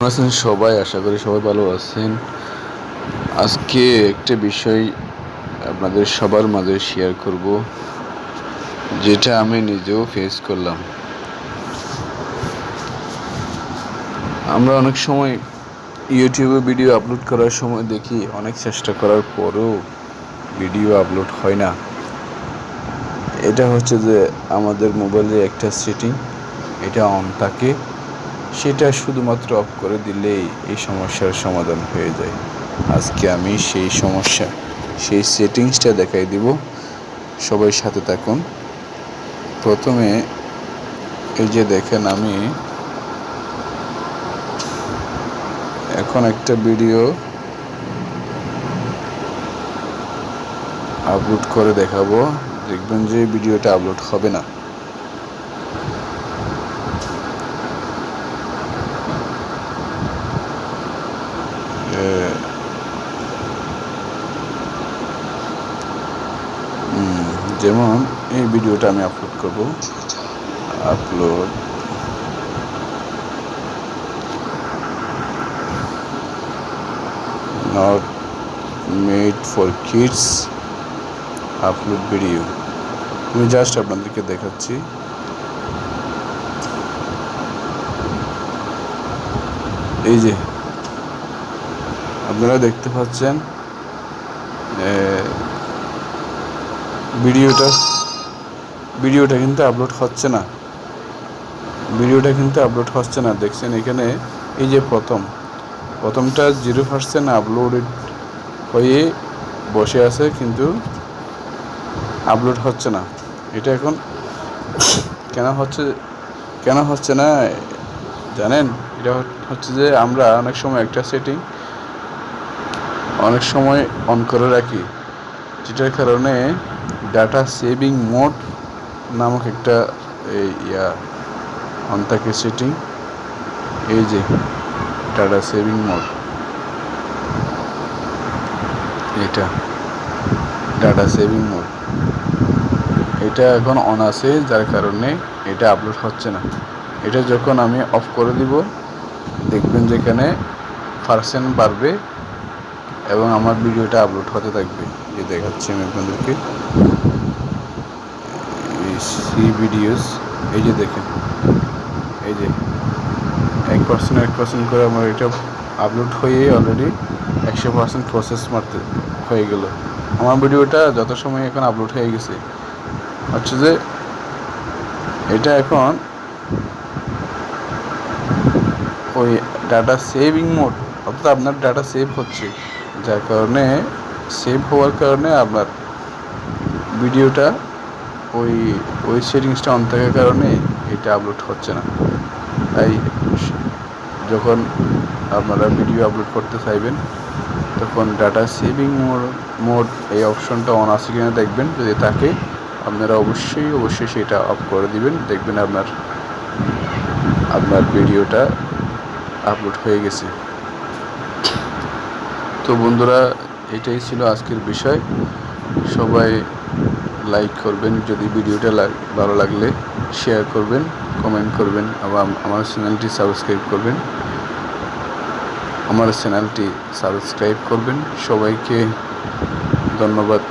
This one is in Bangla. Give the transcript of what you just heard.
আছেন সবাই, আশা করি সবাই ভালো আছেন। আজকে একটা বিষয় আপনাদের সবার মাঝে শেয়ার করব, যেটা আমি নিজেও ফেস করলাম। আমরা অনেক সময় ইউটিউবে ভিডিও আপলোড করার সময় দেখি অনেক চেষ্টা করার পরেও ভিডিও আপলোড হয় না। এটা হচ্ছে যে আমাদের মোবাইলে একটা সেটিং, এটা অন থাকে, সেটা শুধুমাত্র অফ করে দিলেই এই সমস্যার সমাধান হয়ে যায়। আজকে আমি সেই সেটিংসটা দেখাই দিব, সবাই সাথে থাকুন। প্রথমে এই যে দেখেন, আমি এখন একটা ভিডিও আপলোড করে দেখাবো, দেখবেন যে ভিডিওটা আপলোড হবে না। যেমন এই ভিডিওটা আমি আপলোড করব, upload not made for kids, upload video. আমি জাস্ট আপনাদেরকে দেখাচ্ছি। এই যে আপনারা দেখতে পাচ্ছেন ভিডিওটা কিন্তু আপলোড হচ্ছে না। দেখছেন এখানে এই যে প্রথমটা 0% আপলোডেড হয়ে বসে আছে, কিন্তু আপলোড হচ্ছে না। এটা এখন কেন হচ্ছে না জানেন? এটা হচ্ছে যে আমরা অনেক সময় একটা সেটিং অনেক সময় অন করে রাখি, যেটার কারণে ডাটা সেভিং মোড নামক একটা অন থাকে সেটিং। এই যে ডাটা সেভিং মোড, এটা ডাটা সেভিং মোড, এটা এখন অন আছে, যার কারণে এটা আপলোড হচ্ছে না। এটা যখন আমি অফ করে দিব, দেখবেন যেখানে পার্সেন্ট বাড়বে এবং আমার ভিডিওটা আপলোড হতে থাকবে। এই দেখাচ্ছি আমি আপনাদেরকে, সি ভিডিওস। এই যে দেখেন, এই যে 1% করে আমার এটা আপলোড হয়ে অলরেডি 100% প্রসেস মারতে হয়ে গেল। আমার ভিডিওটা যত সময় এখন আপলোড হয়ে গেছে, হচ্ছে যে এটা এখন ওই ডাটা সেভিং মোড, অর্থাৎ আপনার ডাটা সেভ হচ্ছে, যার কারণে সেভ হওয়ার কারণে আপনার ভিডিওটা ওই সেটিংসটা অন থাকার কারণে এটা আপলোড হচ্ছে না। তাই যখন আপনারা ভিডিও আপলোড করতে চাইবেন, তখন ডাটা সেভিং মোড এই অপশনটা অন আছে কিনা দেখবেন। যদি থাকে, আপনারা অবশ্যই সেটা অফ করে দিবেন। দেখবেন আপনার ভিডিওটা আপলোড হয়ে গেছে। তো বন্ধুরা, এটাই ছিল আজকের বিষয়। সবাই লাইক করবেন, যদি ভিডিওটা ভালো লাগলে শেয়ার করবেন, কমেন্ট করবেন, আবার আমার চ্যানেলটি সাবস্ক্রাইব করবেন। সবাইকে ধন্যবাদ।